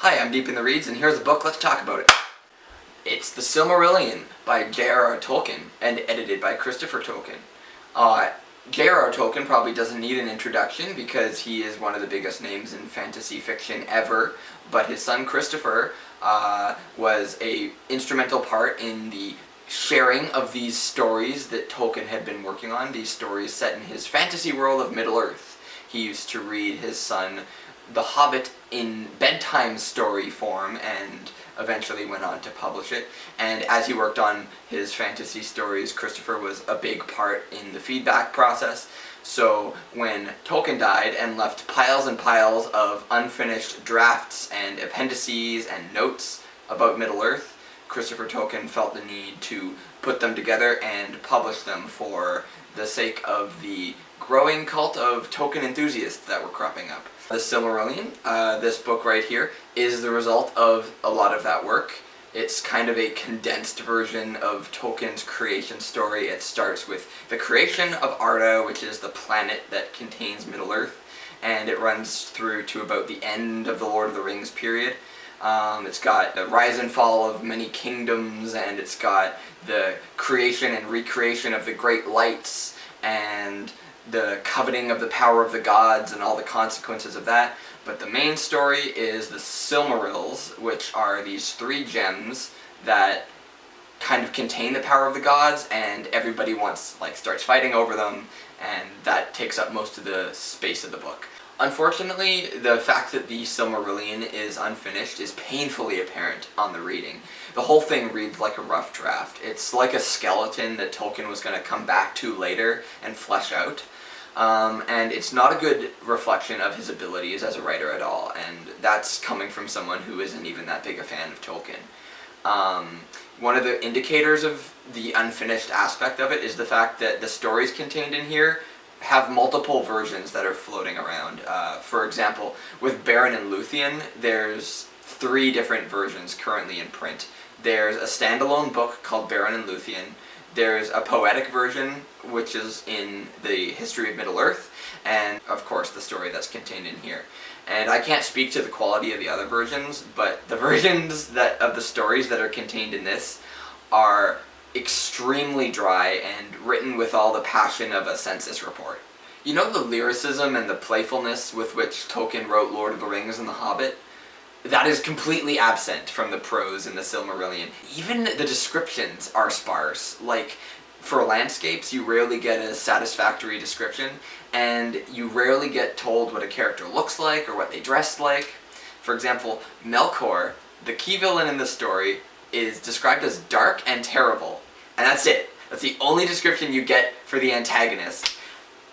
Hi, I'm deep in the reads, and here's a book, let's talk about it. It's The Silmarillion by JRR Tolkien, and edited by Christopher Tolkien. JRR Tolkien probably doesn't need an introduction because he is one of the biggest names in fantasy fiction ever, but his son Christopher was an instrumental part in the sharing of these stories that Tolkien had been working on, these stories set in his fantasy world of Middle-earth. He used to read his son The Hobbit in bedtime story form and eventually went on to publish it. And as he worked on his fantasy stories, Christopher was a big part in the feedback process. So when Tolkien died and left piles and piles of unfinished drafts and appendices and notes about Middle-earth, Christopher Tolkien felt the need to put them together and publish them for the sake of the growing cult of Tolkien enthusiasts that were cropping up. The Silmarillion, this book right here, is the result of a lot of that work. It's kind of a condensed version of Tolkien's creation story. It starts with the creation of Arda, which is the planet that contains Middle-earth, and it runs through to about the end of the Lord of the Rings period. It's got the rise and fall of many kingdoms, and it's got the creation and recreation of the Great Lights, and the coveting of the power of the gods and all the consequences of that. But the main story is the Silmarils, which are these 3 gems that kind of contain the power of the gods, and everybody starts fighting over them, and that takes up most of the space of the book. Unfortunately, the fact that the Silmarillion is unfinished is painfully apparent on the reading. The whole thing reads like a rough draft. It's like a skeleton that Tolkien was going to come back to later and flesh out. And it's not a good reflection of his abilities as a writer at all, and that's coming from someone who isn't even that big a fan of Tolkien. One of the indicators of the unfinished aspect of it is the fact that the stories contained in here have multiple versions that are floating around. For example, with Beren and Luthien, there's 3 different versions currently in print. There's a standalone book called Beren and Luthien. There's a poetic version, which is in the history of Middle-earth, and of course the story that's contained in here. And I can't speak to the quality of the other versions, but the versions of the stories that are contained in this are extremely dry and written with all the passion of a census report. You know the lyricism and the playfulness with which Tolkien wrote Lord of the Rings and The Hobbit? That is completely absent from the prose in the Silmarillion. Even the descriptions are sparse. Like, for landscapes, you rarely get a satisfactory description, and you rarely get told what a character looks like or what they dress like. For example, Melkor, the key villain in the story, is described as dark and terrible. And that's it. That's the only description you get for the antagonist.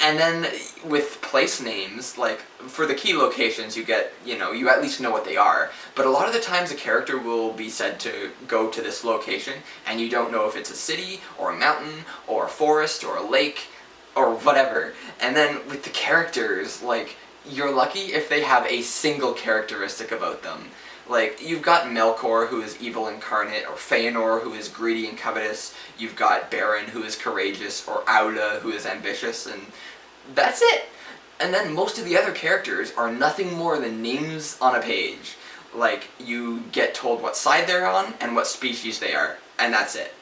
And then with place names, like for the key locations you get, you at least know what they are. But a lot of the times a character will be said to go to this location and you don't know if it's a city or a mountain or a forest or a lake or whatever. And then with the characters, you're lucky if they have a single characteristic about them. Like, you've got Melkor, who is evil incarnate, or Feanor, who is greedy and covetous. You've got Beren, who is courageous, or Aula, who is ambitious, and that's it. And then most of the other characters are nothing more than names on a page. Like, you get told what side they're on and what species they are, and that's it.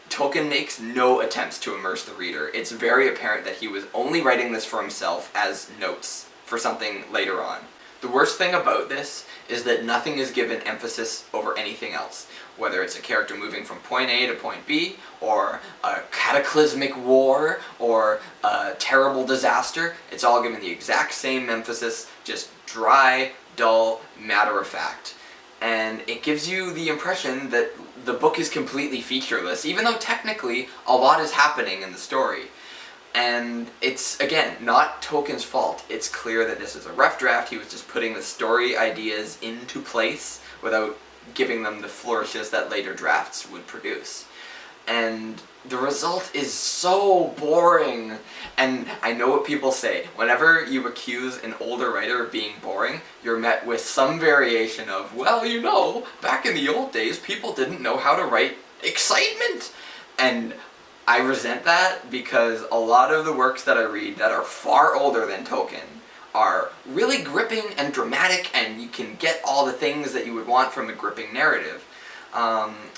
Tolkien makes no attempts to immerse the reader. It's very apparent that he was only writing this for himself as notes for something later on. The worst thing about this is that nothing is given emphasis over anything else. Whether it's a character moving from point A to point B, or a cataclysmic war, or a terrible disaster, it's all given the exact same emphasis, just dry, dull, matter-of-fact. And it gives you the impression that the book is completely featureless, even though technically a lot is happening in the story. And it's, again, not Tolkien's fault. It's clear that this is a rough draft. He was just putting the story ideas into place without giving them the flourishes that later drafts would produce. And the result is so boring. And I know what people say. Whenever you accuse an older writer of being boring, you're met with some variation of, well, back in the old days, people didn't know how to write excitement. And I resent that because a lot of the works that I read that are far older than Tolkien are really gripping and dramatic, and you can get all the things that you would want from a gripping narrative.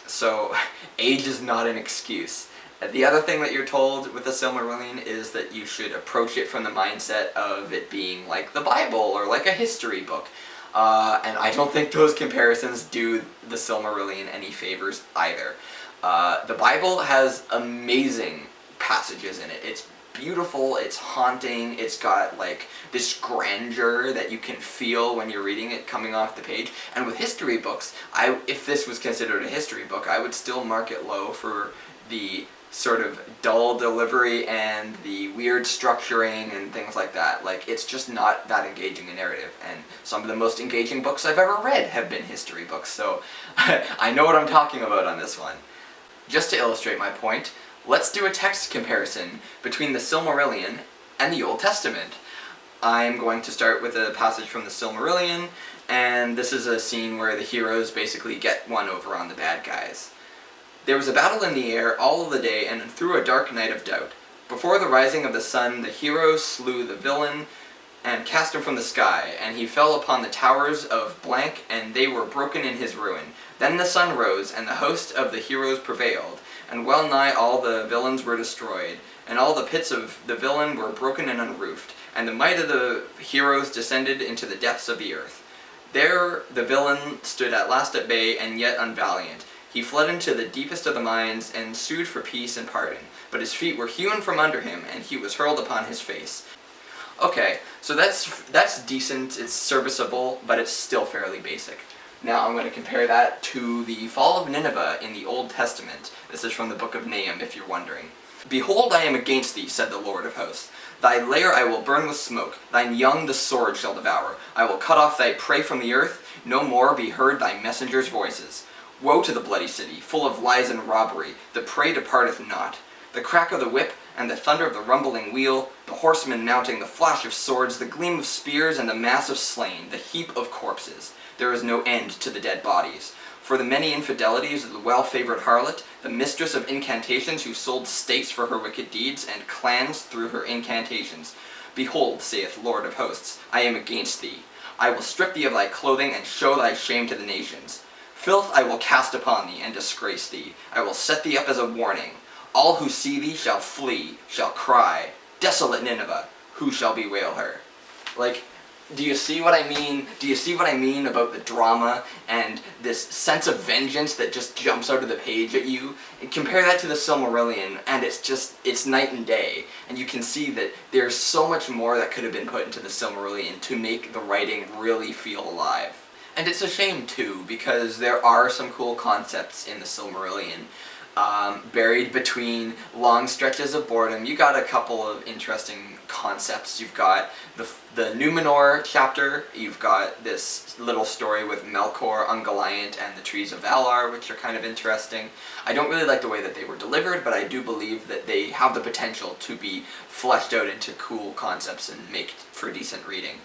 So age is not an excuse. The other thing that you're told with the Silmarillion is that you should approach it from the mindset of it being like the Bible or like a history book. And I don't think those comparisons do the Silmarillion any favors either. The Bible has amazing passages in it. It's beautiful, it's haunting, it's got like this grandeur that you can feel when you're reading it coming off the page. And with history books, if this was considered a history book, I would still mark it low for the sort of dull delivery and the weird structuring and things like that. Like, it's just not that engaging a narrative. And some of the most engaging books I've ever read have been history books, so I know what I'm talking about on this one. Just to illustrate my point, let's do a text comparison between the Silmarillion and the Old Testament. I'm going to start with a passage from the Silmarillion, and this is a scene where the heroes basically get one over on the bad guys. There was a battle in the air all of the day and through a dark night of doubt. Before the rising of the sun, the heroes slew the villain and cast him from the sky, and he fell upon the towers of blank, and they were broken in his ruin. Then the sun rose, and the host of the heroes prevailed, and well nigh all the villains were destroyed, and all the pits of the villain were broken and unroofed, and the might of the heroes descended into the depths of the earth. There the villain stood at last at bay, and yet unvaliant. He fled into the deepest of the mines, and sued for peace and pardon, but his feet were hewn from under him, and he was hurled upon his face. Okay, so that's decent, it's serviceable, but it's still fairly basic. Now I'm going to compare that to the fall of Nineveh in the Old Testament. This is from the book of Nahum, if you're wondering. Behold, I am against thee, said the Lord of hosts. Thy lair I will burn with smoke, thine young the sword shall devour. I will cut off thy prey from the earth, no more be heard thy messengers' voices. Woe to the bloody city, full of lies and robbery, the prey departeth not. The crack of the whip, and the thunder of the rumbling wheel, the horsemen mounting, the flash of swords, the gleam of spears, and the mass of slain, the heap of corpses. There is no end to the dead bodies. For the many infidelities of the well-favored harlot, the mistress of incantations who sold states for her wicked deeds, and clans through her incantations. Behold, saith Lord of hosts, I am against thee. I will strip thee of thy clothing, and show thy shame to the nations. Filth I will cast upon thee, and disgrace thee. I will set thee up as a warning. All who see thee shall flee, shall cry, Desolate Nineveh, who shall bewail her? Like, do you see what I mean? Do you see what I mean about the drama and this sense of vengeance that just jumps out of the page at you? And compare that to the Silmarillion, and it's night and day. And you can see that there's so much more that could have been put into the Silmarillion to make the writing really feel alive. And it's a shame, too, because there are some cool concepts in the Silmarillion. Buried between long stretches of boredom, you got a couple of interesting concepts. You've got the Numenor chapter, you've got this little story with Melkor, Ungoliant, and the Trees of Valar, which are kind of interesting. I don't really like the way that they were delivered, but I do believe that they have the potential to be fleshed out into cool concepts and make for decent reading.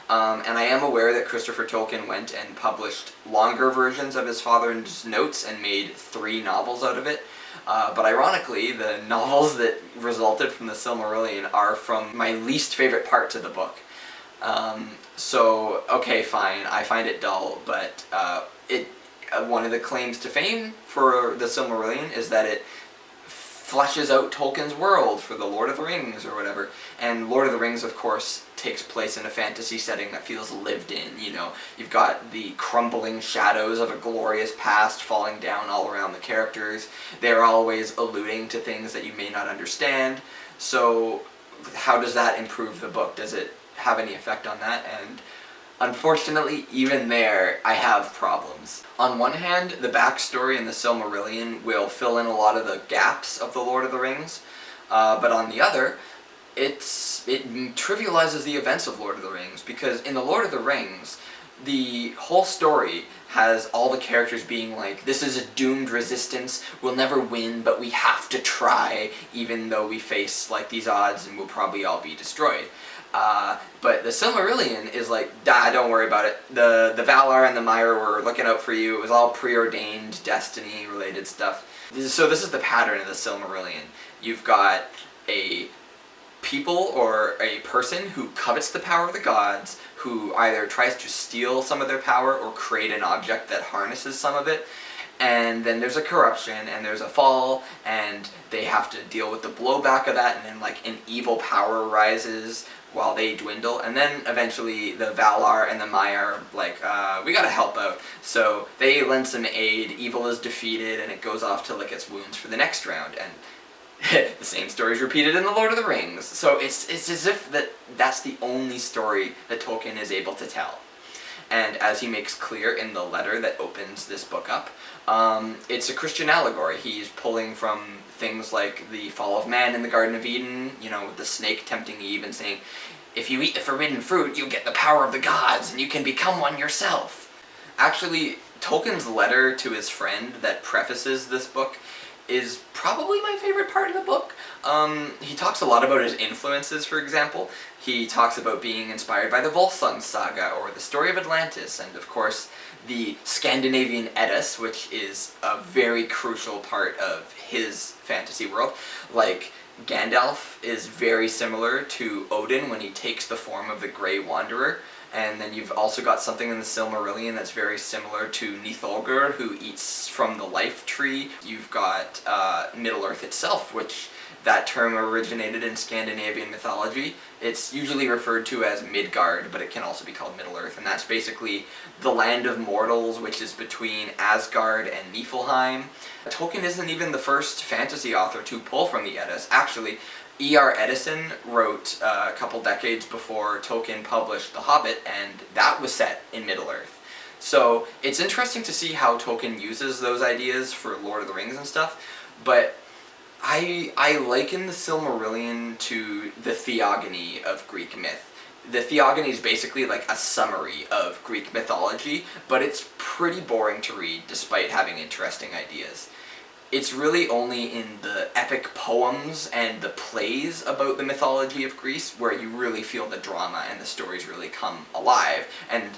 And I am aware that Christopher Tolkien went and published longer versions of his father's notes and made 3 novels out of it. But ironically, the novels that resulted from the Silmarillion are from my least favorite parts of the book. So, okay, fine, I find it dull, but one of the claims to fame for the Silmarillion is that it fleshes out Tolkien's world for the Lord of the Rings or whatever. And Lord of the Rings, of course, takes place in a fantasy setting that feels lived in, you know. You've got the crumbling shadows of a glorious past falling down all around the characters. They're always alluding to things that you may not understand. So how does that improve the book? Does it have any effect on that? And unfortunately, even there, I have problems. On one hand, the backstory in the Silmarillion will fill in a lot of the gaps of the Lord of the Rings, but on the other, it trivializes the events of Lord of the Rings, because in the Lord of the Rings, the whole story has all the characters being like, this is a doomed resistance, we'll never win, but we have to try, even though we face like these odds and we'll probably all be destroyed. But the Silmarillion is like, don't worry about it. The Valar and the Maiar were looking out for you. It was all preordained, destiny-related stuff. So this is the pattern of the Silmarillion. You've got a people or a person who covets the power of the gods, who either tries to steal some of their power or create an object that harnesses some of it. And then there's a corruption, and there's a fall, and they have to deal with the blowback of that, and then like an evil power rises while they dwindle, and then eventually the Valar and the Maiar are like, we gotta help out. So they lend some aid, evil is defeated, and it goes off to lick its wounds for the next round, and the same story is repeated in The Lord of the Rings. So it's as if that's the only story that Tolkien is able to tell. And as he makes clear in the letter that opens this book up, it's a Christian allegory. He's pulling from things like the fall of man in the Garden of Eden, with the snake tempting Eve and saying, if you eat the forbidden fruit, you'll get the power of the gods and you can become one yourself. Actually, Tolkien's letter to his friend that prefaces this book is probably my favorite part of the book. He talks a lot about his influences, for example. He talks about being inspired by the Volsung saga, or the story of Atlantis, and of course the Scandinavian Eddas, which is a very crucial part of his fantasy world. Like, Gandalf is very similar to Odin when he takes the form of the Grey Wanderer. And then you've also got something in the Silmarillion that's very similar to Nithogr, who eats from the life tree. You've got Middle-earth itself, which that term originated in Scandinavian mythology. It's usually referred to as Midgard, but it can also be called Middle-earth, and that's basically the land of mortals, which is between Asgard and Niflheim. Tolkien isn't even the first fantasy author to pull from the Eddas. Actually, E.R. Edison wrote a couple decades before Tolkien published The Hobbit, and that was set in Middle-earth. So it's interesting to see how Tolkien uses those ideas for Lord of the Rings and stuff, but I liken the Silmarillion to the theogony of Greek myth. The theogony is basically like a summary of Greek mythology, but it's pretty boring to read despite having interesting ideas. It's really only in the epic poems and the plays about the mythology of Greece where you really feel the drama and the stories really come alive. And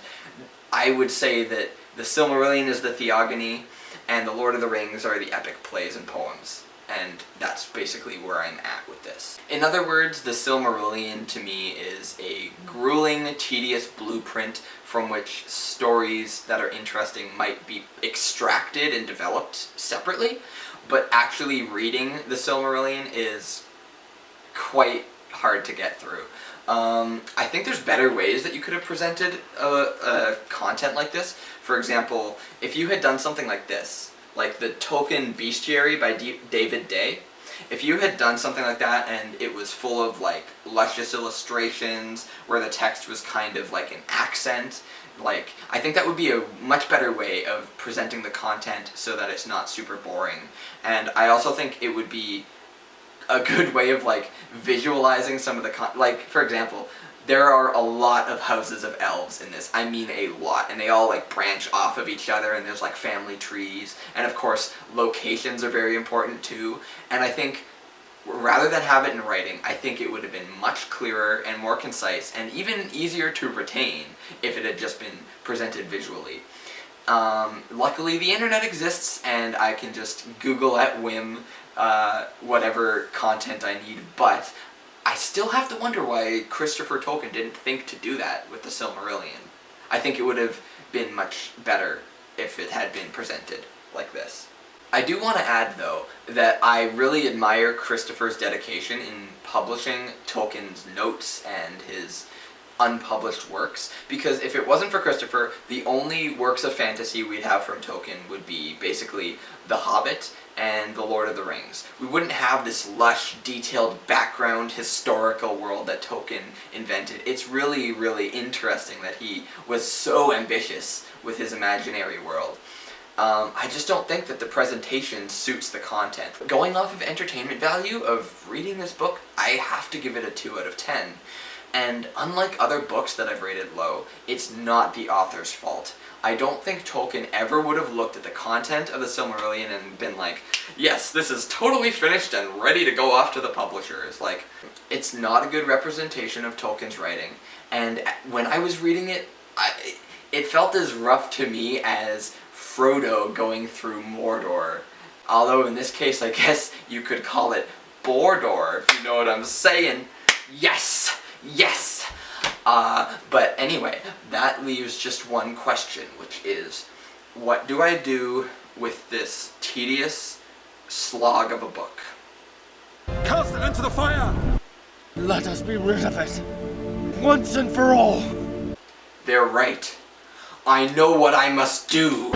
I would say that the Silmarillion is the theogony, and the Lord of the Rings are the epic plays and poems. And that's basically where I'm at with this. In other words, the Silmarillion to me is a grueling, tedious blueprint from which stories that are interesting might be extracted and developed separately, but actually reading the Silmarillion is quite hard to get through. I think there's better ways that you could have presented content like this. For example, if you had done something like this, like the Tolkien Bestiary by David Day. If you had done something like that and it was full of like luscious illustrations where the text was kind of like an accent, I think that would be a much better way of presenting the content so that it's not super boring. And I also think it would be a good way of visualizing some of the for example, there are a lot of houses of elves in this. I mean a lot. And they all branch off of each other, and there's family trees. And of course, locations are very important too. And I think rather than have it in writing, I think it would have been much clearer and more concise and even easier to retain if it had just been presented visually. Luckily the internet exists and I can just Google at whim whatever content I need, but I still have to wonder why Christopher Tolkien didn't think to do that with the Silmarillion. I think it would have been much better if it had been presented like this. I do want to add, though, that I really admire Christopher's dedication in publishing Tolkien's notes and his unpublished works, because if it wasn't for Christopher, the only works of fantasy we'd have from Tolkien would be basically The Hobbit and The Lord of the Rings. We wouldn't have this lush, detailed background historical world that Tolkien invented. It's really, really interesting that he was so ambitious with his imaginary world. I just don't think that the presentation suits the content. Going off of entertainment value of reading this book, I have to give it a 2 out of 10. And unlike other books that I've rated low, it's not the author's fault. I don't think Tolkien ever would have looked at the content of the Silmarillion and been like, yes, this is totally finished and ready to go off to the publishers. It's not a good representation of Tolkien's writing. And when I was reading it, it felt as rough to me as Frodo going through Mordor. Although in this case, I guess you could call it Bordor, if you know what I'm saying. Yes! Yes! But anyway, that leaves just one question, which is, what do I do with this tedious slog of a book? Cast it into the fire! Let us be rid of it, once and for all! They're right. I know what I must do.